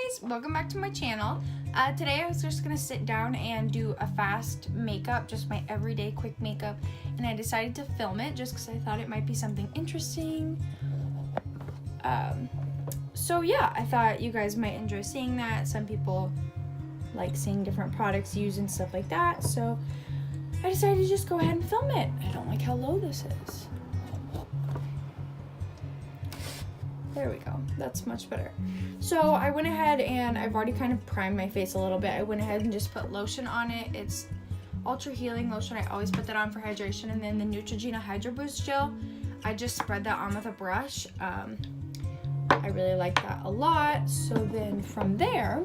guys, welcome back to my channel. Today I was just gonna sit down and do a fast makeup, just my everyday quick makeup, and I decided to film it just because I thought it might be something interesting. So yeah, I thought you guys might enjoy seeing that. Some people like seeing different products used and stuff like that, so I decided to just go ahead and film it. I don't like how low this is. There we go, that's much better. So I went ahead and I've already kind of primed my face a little bit. I went ahead and just put lotion on it. It's Ultra Healing Lotion. I always put that on for hydration. And then the Neutrogena Hydro Boost Gel, I just spread that on with a brush. I really like that a lot. So then from there,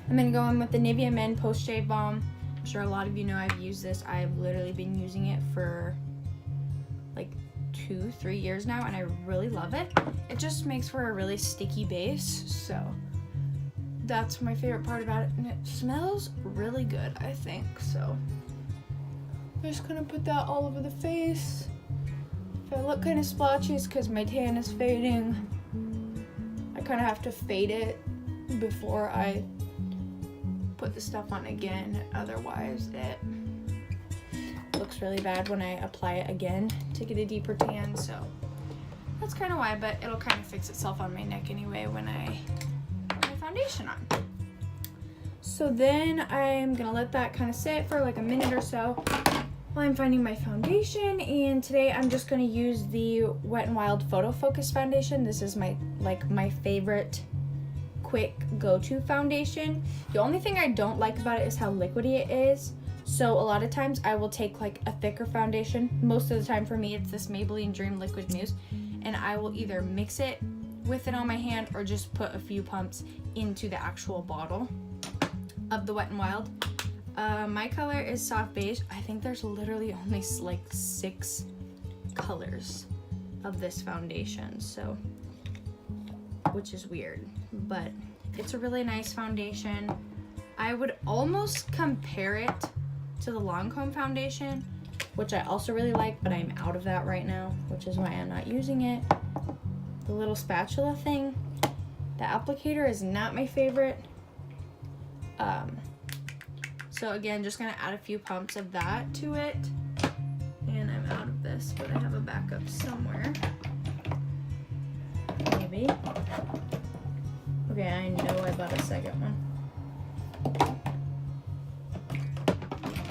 I'm gonna go in with the Nivea Men Post Shave Balm. I'm sure a lot of you know I've used this. I've literally been using it for like 2-3 years now, and I really love it. It just makes for a really sticky base, so that's my favorite part about it, and it smells really good, I think. So I'm just gonna put that all over the face. If I look kind of splotchy, it's because my tan is fading. I kind of have to fade it before I put the stuff on again, otherwise it looks really bad when I apply it again to get a deeper tan, so that's kind of why, but it'll kind of fix itself on my neck anyway when I put my foundation on. So then I'm gonna let that kind of sit for like a minute or so while I'm finding my foundation, and today I'm just gonna use the Wet n Wild Photo Focus foundation. This is my favorite quick go-to foundation. The only thing I don't like about it is how liquidy it is. So a lot of times I will take like a thicker foundation. Most of the time for me it's this Maybelline Dream Liquid Mousse, and I will either mix it with it on my hand or just put a few pumps into the actual bottle of the Wet n Wild. My color is soft beige. I think there's literally only like 6 colors of this foundation, so which is weird, but it's a really nice foundation. I would almost compare it to the Lancome foundation, which I also really like, but I'm out of that right now, which is why I'm not using it. The little spatula thing, the applicator is not my favorite. So again, just gonna add a few pumps of that to it, and I'm out of this, but I have a backup somewhere. Maybe. Okay, I know I bought a second one.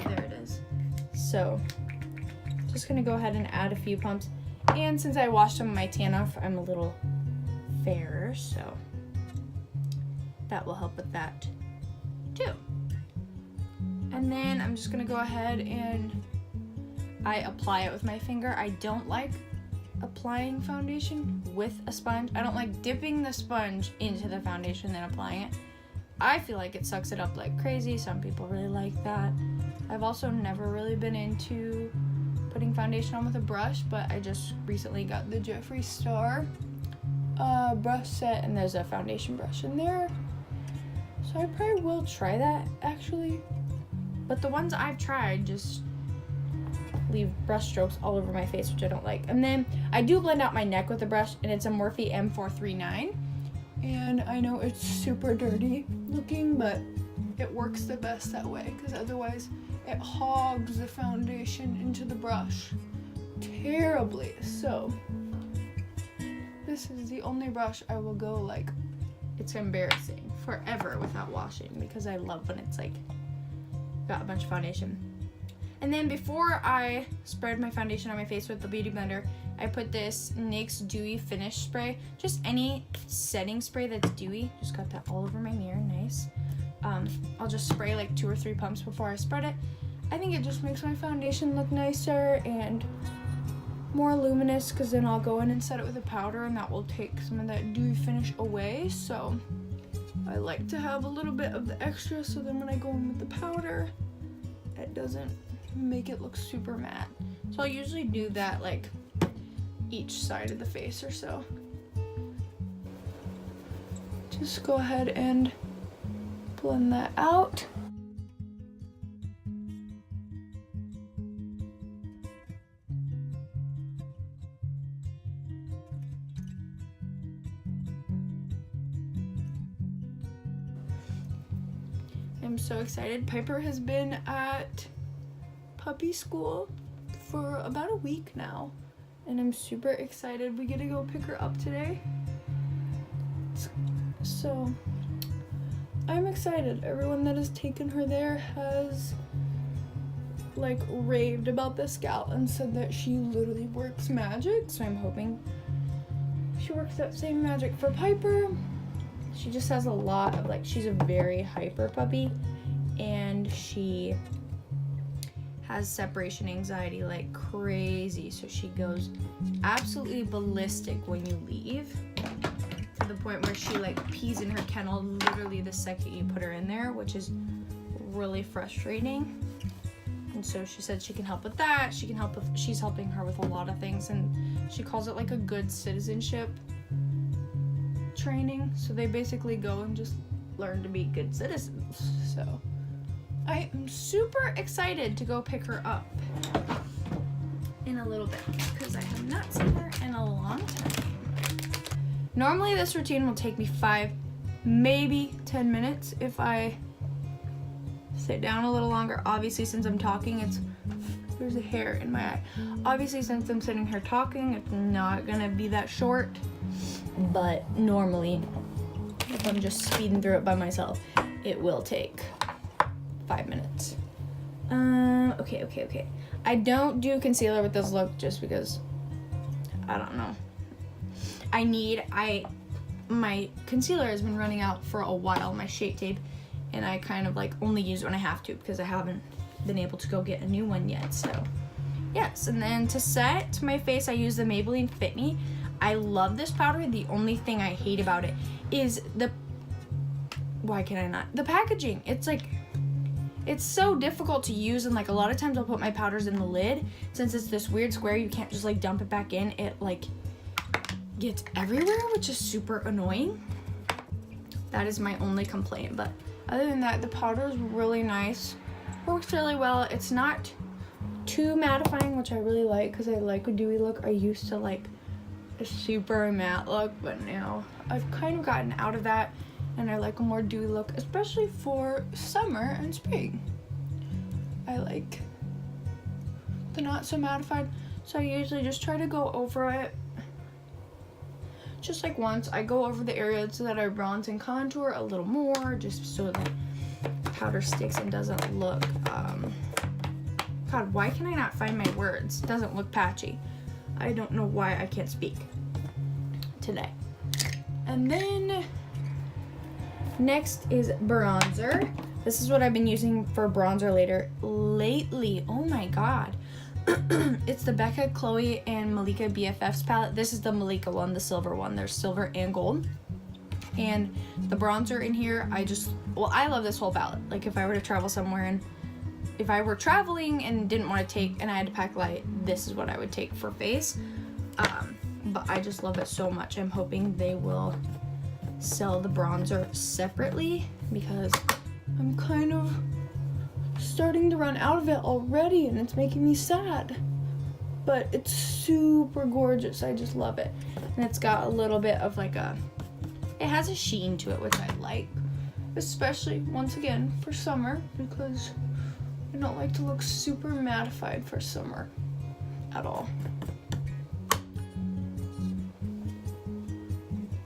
There it is. So, just gonna go ahead and add a few pumps. And since I washed some of my tan off, I'm a little fairer, so that will help with that too. And then I'm just gonna go ahead and I apply it with my finger. I don't like applying foundation with a sponge. I don't like dipping the sponge into the foundation and then applying it. I feel like it sucks it up like crazy. Some people really like that. I've also never really been into putting foundation on with a brush, but I just recently got the Jeffree Star brush set, and there's a foundation brush in there. So I probably will try that actually. But the ones I've tried just leave brush strokes all over my face, which I don't like. And then I do blend out my neck with a brush, and it's a Morphe M439. And I know it's super dirty looking, but it works the best that way, because otherwise it hogs the foundation into the brush terribly. So this is the only brush I will go like, it's embarrassing, forever without washing, because I love when it's like got a bunch of foundation. And then before I spread my foundation on my face with the Beauty Blender, I put this NYX Dewy Finish Spray. Just any setting spray that's dewy. Just got that all over my mirror, nice. I'll just spray like 2 or 3 pumps before I spread it. I think it just makes my foundation look nicer and more luminous, because then I'll go in and set it with a powder, and that will take some of that dewy finish away. So I like to have a little bit of the extra, so then when I go in with the powder, it doesn't make it look super matte. So I'll usually do that like each side of the face or so. Just go ahead and blend that out. I'm so excited. Piper has been at puppy school for about a week now, and I'm super excited. We get to go pick her up today. So I'm excited. Everyone that has taken her there has like raved about this gal and said that she literally works magic, so I'm hoping she works that same magic for Piper. She just has a lot of like, she's a very hyper puppy, and she has separation anxiety like crazy, so she goes absolutely ballistic when you leave, to the point where she like pees in her kennel literally the second you put her in there, which is really frustrating. And so she said she can help with that. She's helping her with a lot of things, and she calls it like a good citizenship training. So they basically go and just learn to be good citizens. So I am super excited to go pick her up in a little bit, because I have not seen her in a long time. Normally this routine will take me 5, maybe 10 minutes if I sit down a little longer. Obviously, since I'm talking, there's a hair in my eye. Obviously, since I'm sitting here talking, it's not gonna be that short, but normally, if I'm just speeding through it by myself, it will take 5 minutes. Okay. I don't do concealer with this look just because, I don't know. My concealer has been running out for a while, my Shape Tape, and I kind of like only use it when I have to, because I haven't been able to go get a new one yet. So yes, and then to set my face, I use the Maybelline Fit Me. I love this powder. The only thing I hate about it is the packaging. It's like, it's so difficult to use, and like a lot of times I'll put my powders in the lid. Since it's this weird square, you can't just like dump it back in. It like gets everywhere, which is super annoying. That is my only complaint, but other than that, the powder is really nice. Works really well. It's not too mattifying, which I really like, because I like a dewy look. I used to like a super matte look, but now I've kind of gotten out of that, and I like a more dewy look, especially for summer and spring. I like the not so mattified, so I usually just try to go over it just like once. I go over the areas that I bronze and contour a little more, just so that powder sticks and doesn't look, God, why can I not find my words? It doesn't look patchy. I don't know why I can't speak today. And then next is bronzer. This is what I've been using for bronzer lately. Oh my God. It's the Becca, Chloe, and Malika BFFs palette. This is the Malika one, the silver one. There's silver and gold. And the bronzer in here, I love this whole palette. Like if I were to travel somewhere, and if I were traveling and didn't want to take, and I had to pack light, this is what I would take for face. But I just love it so much. I'm hoping they will sell the bronzer separately, because I'm kind of starting to run out of it already, and it's making me sad. But it's super gorgeous. I just love it. And it's got a little bit of like it has a sheen to it, which I like, especially once again for summer, because I don't like to look super mattified for summer at all.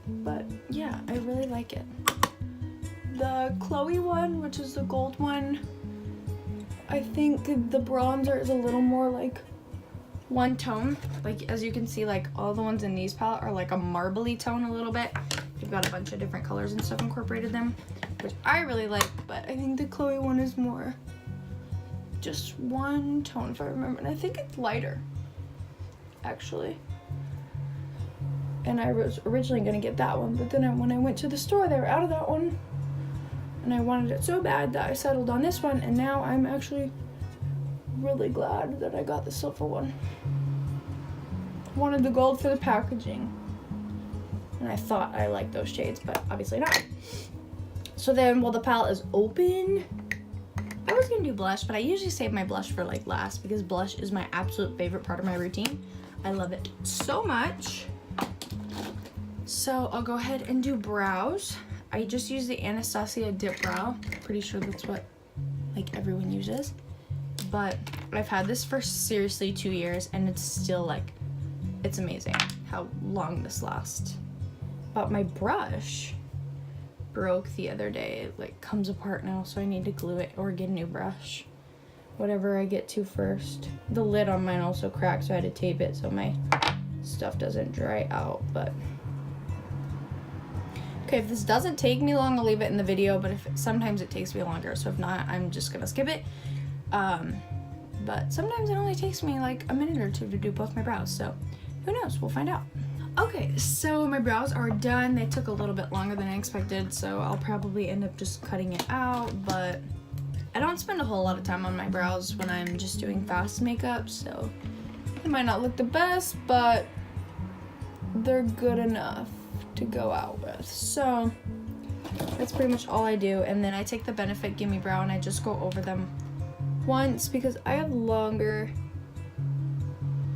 But yeah, I really like it. The Chloe one, which is the gold one, I think the bronzer is a little more like one tone. Like as you can see, like all the ones in these palette are like a marbly tone a little bit. They've got a bunch of different colors and stuff incorporated them, which I really like, but I think the Chloe one is more just one tone if I remember, and I think it's lighter actually. And I was originally gonna get that one, but then when I went to the store, they were out of that one, and I wanted it so bad that I settled on this one, and now I'm actually really glad that I got the silver one. Wanted the gold for the packaging, and I thought I liked those shades, but obviously not. So then while the palette is open, I was gonna do blush, but I usually save my blush for like last, because blush is my absolute favorite part of my routine. I love it so much. So I'll go ahead and do brows. I just use the Anastasia Dip Brow. Pretty sure that's what like everyone uses. But I've had this for seriously 2 years and it's still like, it's amazing how long this lasts. But my brush broke the other day. It like comes apart now, so I need to glue it or get a new brush. Whatever I get to first. The lid on mine also cracked, so I had to tape it so my stuff doesn't dry out. But okay, if this doesn't take me long, I'll leave it in the video, but sometimes it takes me longer, so if not, I'm just gonna skip it. But sometimes it only takes me like a minute or two to do both my brows, so who knows, we'll find out. Okay, so my brows are done. They took a little bit longer than I expected, so I'll probably end up just cutting it out, but I don't spend a whole lot of time on my brows when I'm just doing fast makeup, so it might not look the best, but they're good enough to go out with. So that's pretty much all I do, and then I take the Benefit Gimme Brow and I just go over them once because I have longer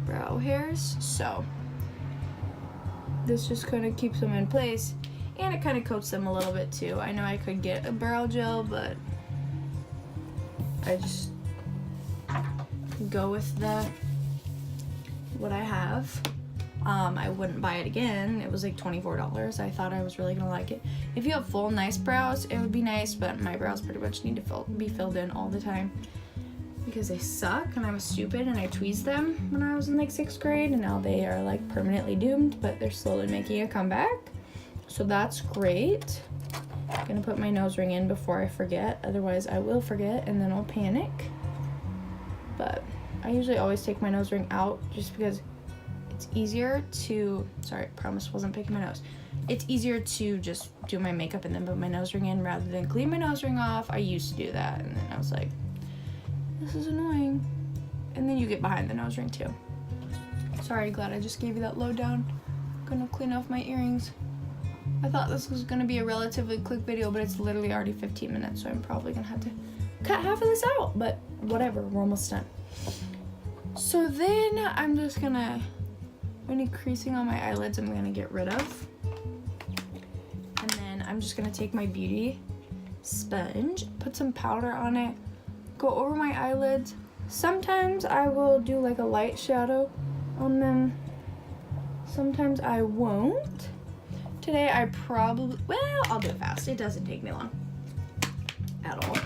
brow hairs, so this just kind of keeps them in place, and it kind of coats them a little bit too. I know I could get a brow gel, but I just go with what I have. I wouldn't buy it again. It was like $24. I thought I was really gonna like it. If you have full nice brows, it would be nice, but my brows pretty much need to be filled in all the time because they suck, and I was stupid and I tweezed them when I was in like 6th grade, and now they are like permanently doomed, but they're slowly making a comeback, so that's great. I'm gonna put my nose ring in before I forget, otherwise I will forget and then I'll panic. But I usually always take my nose ring out just because it's easier to, sorry, promise wasn't picking my nose. It's easier to just do my makeup and then put my nose ring in rather than clean my nose ring off. I used to do that, and then I was like, this is annoying. And then you get behind the nose ring too. Sorry, glad I just gave you that lowdown. Gonna clean off my earrings. I thought this was gonna be a relatively quick video, but it's literally already 15 minutes, so I'm probably gonna have to cut half of this out, but whatever, we're almost done. So then I'm just gonna, any creasing on my eyelids I'm gonna get rid of. And then I'm just gonna take my beauty sponge, put some powder on it, go over my eyelids. Sometimes I will do like a light shadow on them. Sometimes I won't. Today I probably, well, I'll do it fast. It doesn't take me long at all.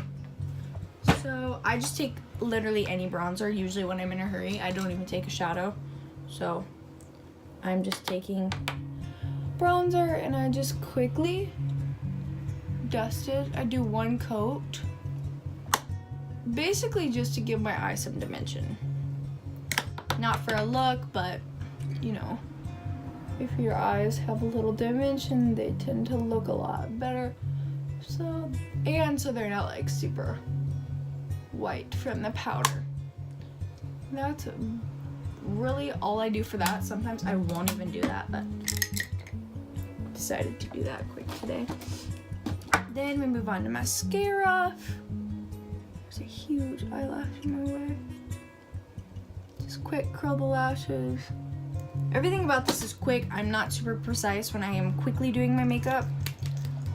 So I just take literally any bronzer, usually when I'm in a hurry. I don't even take a shadow. So I'm just taking bronzer and I just quickly dust it. I do one coat, basically just to give my eye some dimension. Not for a look, but you know, if your eyes have a little dimension, they tend to look a lot better. So, and so they're not like super white from the powder. That's really all I do for that. Sometimes I won't even do that, but decided to do that quick today. Then we move on to mascara. There's a huge eyelash in my way. Just quick curl the lashes. Everything about this is quick. I'm not super precise when I am quickly doing my makeup.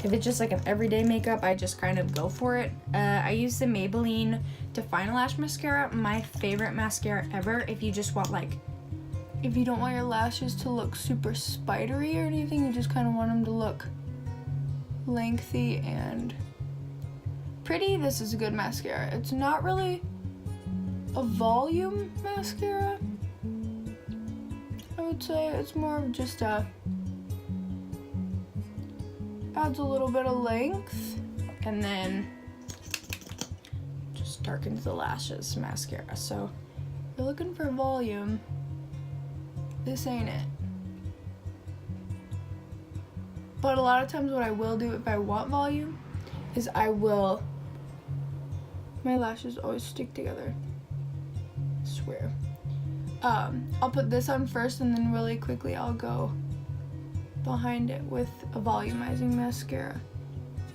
If it's just like an everyday makeup, I just kind of go for it. I use the Maybelline Define Lash Mascara, my favorite mascara ever. If you just want like, if you don't want your lashes to look super spidery or anything, you just kind of want them to look lengthy and pretty, this is a good mascara. It's not really a volume mascara, I would say. It's more of just a, adds a little bit of length and then just darkens the lashes mascara. So if you're looking for volume, this ain't it. But a lot of times what I will do if I want volume is I will, my lashes always stick together, I swear. I'll put this on first and then really quickly I'll go behind it with a volumizing mascara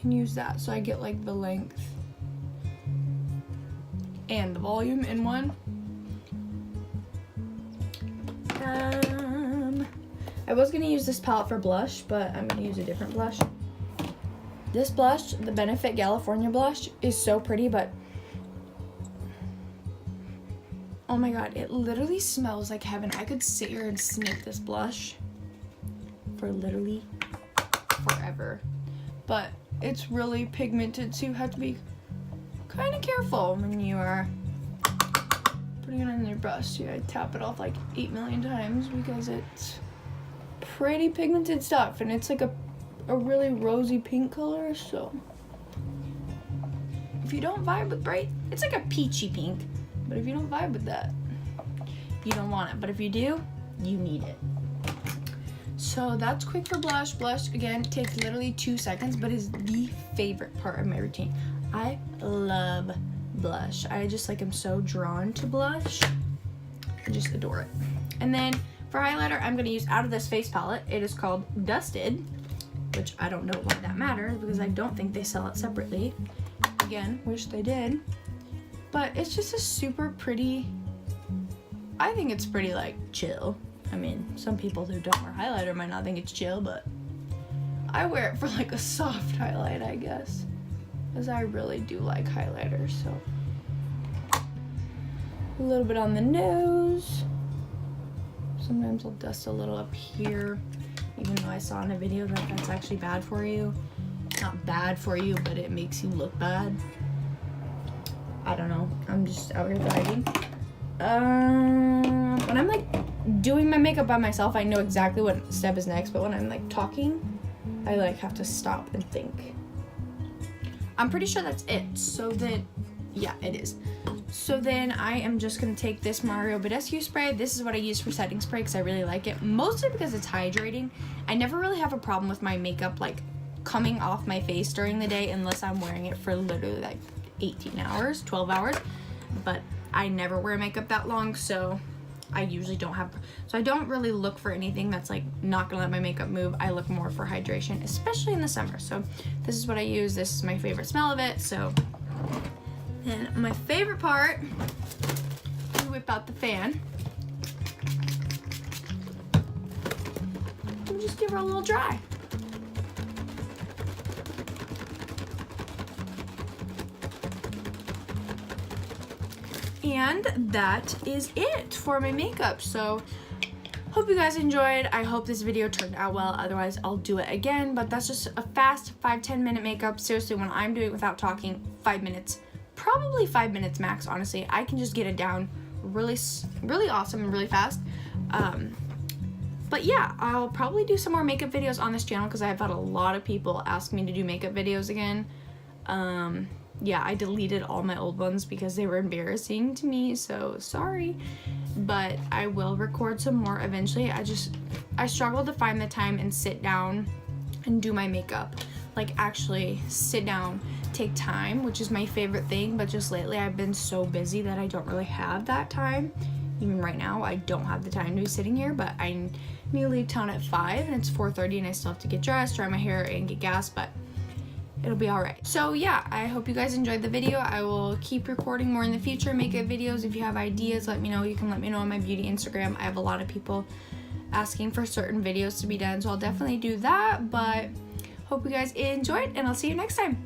and use that so I get like the length and the volume in one. I was gonna use this palette for blush, but I'm gonna use a different blush. This blush, the Benefit California blush, is so pretty, but oh my god, it literally smells like heaven. I could sit here and sniff this blush for literally forever. But it's really pigmented, so you have to be kind of careful when you are putting it on your brush. I tap it off like 8 million times because it's pretty pigmented stuff, and it's like a really rosy pink color, so if you don't vibe with bright, it's like a peachy pink, but if you don't vibe with that, you don't want it, but if you do, you need it. So that's quick for blush. Blush, again, takes literally 2 seconds, but is the favorite part of my routine. I love blush. I just like am so drawn to blush. I just adore it. And then for highlighter, I'm gonna use out of this face palette. It is called Dusted, which I don't know why that matters because I don't think they sell it separately. Again, wish they did. But it's just a super pretty, I think it's pretty like chill. I mean, some people who don't wear highlighter might not think it's chill, but I wear it for like a soft highlight, I guess. Because I really do like highlighter, so. A little bit on the nose. Sometimes I'll dust a little up here, even though I saw in a video that that's actually bad for you. Not bad for you, but it makes you look bad. I don't know. I'm just out here vibing. When I'm like doing my makeup by myself, I know exactly what step is next, but when I'm like talking, I like have to stop and think. I'm pretty sure that's it. So then, yeah, it is. So then I am just gonna take this Mario Badescu spray. This is what I use for setting spray because I really like it, mostly because it's hydrating. I never really have a problem with my makeup like coming off my face during the day unless I'm wearing it for literally like 18 hours, 12 hours, but I never wear makeup that long, so I usually don't have, so I don't really look for anything that's like not gonna let my makeup move. I look more for hydration, especially in the summer. So this is what I use. This is my favorite smell of it. So then my favorite part, we whip out the fan and just give her a little dry. And that is it for my makeup. So hope you guys enjoyed. I hope this video turned out well. Otherwise I'll do it again, but that's just a fast 5-10 minute makeup. Seriously, when I'm doing it without talking, 5 minutes, probably 5 minutes max. Honestly, I can just get it down really awesome and really fast. But yeah, I'll probably do some more makeup videos on this channel because I've had a lot of people ask me to do makeup videos again. Yeah, I deleted all my old ones because they were embarrassing to me, so sorry. But I will record some more eventually. I struggle to find the time and sit down and do my makeup. Like actually sit down, take time, which is my favorite thing, but just lately I've been so busy that I don't really have that time. Even right now, I don't have the time to be sitting here, but I need to leave town at 5 and it's 4:30 and I still have to get dressed, dry my hair, and get gas, but it'll be all right. So yeah, I hope you guys enjoyed the video. I will keep recording more in the future, makeup videos. If you have ideas, let me know. You can let me know on my beauty Instagram. I have a lot of people asking for certain videos to be done, so I'll definitely do that. But hope you guys enjoyed, and I'll see you next time.